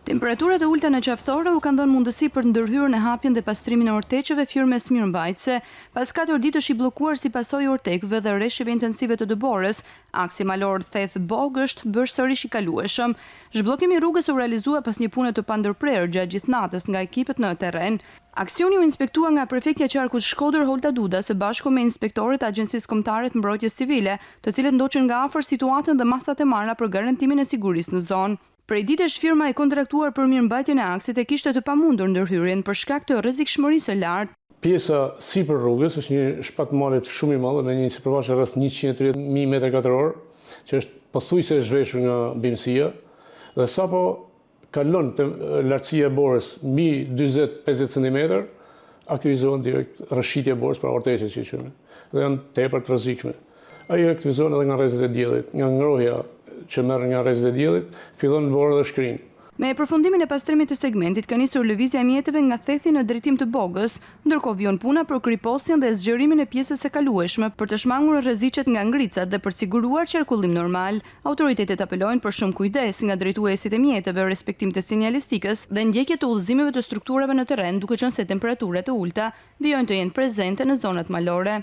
Temperaturat e ulta në qaftore u kanë dhënë mundësi për ndërhyrjen e hapjen dhe pastrimin e orteqeve firmes mirëmbajtëse, pas 4 ditësh i bllokuar si pasojë ortekëve dhe rreshjeve intensive të dëborës, aksi malor Theth Bog është bërë sërish i kalueshëm. Zhbllokimi i rrugës u realizua pas një pune të pandërprerë gjatë gjithë natës nga ekipet në terren. Aksioni u inspektua nga prefektja e Qarkut Shkodër Holta Duda së bashku me inspektorët e Agjencisë Kombëtare të Mbrojtjes Civile, të cilët ndoqën nga afër situatën dhe masat e marra për garantimin e sigurisë në zonë. Prej ditësh firma e kontraktuar për mirëmbajtjen e aksit e kishte të pamundur ndërhyrjen për shkak të rrezikshmërisë së lartë. Pjesa sipër rrugës është një shpatmallet shumë i madh me një sipërfaqe rreth 130.000 m2, që është pothuajse e zhveshur nga bimësia, dhe sapo kalon lartësia e borës mbi 40-50 cm, aktivizohen direkt rrëshqitja e borës për orteqet që quhen, dhe janë tepër të rrezikshme. Ai aktivizohen edhe nga rrezet e diellit, nga ngrohja që merr nga rrezet e diellit, fillon borë dhe shkrin. Me përfundimin e pastrimit të segmentit ka nisur lëvizja e mjeteve nga Thethi në drejtim të Bogës, ndërkohë vjen puna për kriposjen dhe zgjerimin e pjesës së kalueshme për të shmangur rreziqet nga ngricat dhe për të siguruar qarkullim normal. Autoritetet apelojnë për shumë kujdes nga drejtuesit e mjeteve, respektim të sinjalistikës dhe ndjekje të udhëzimeve të strukturave në terren, duke qenë se temperaturat e ulta vijojnë të jenë prezente në zonat malore.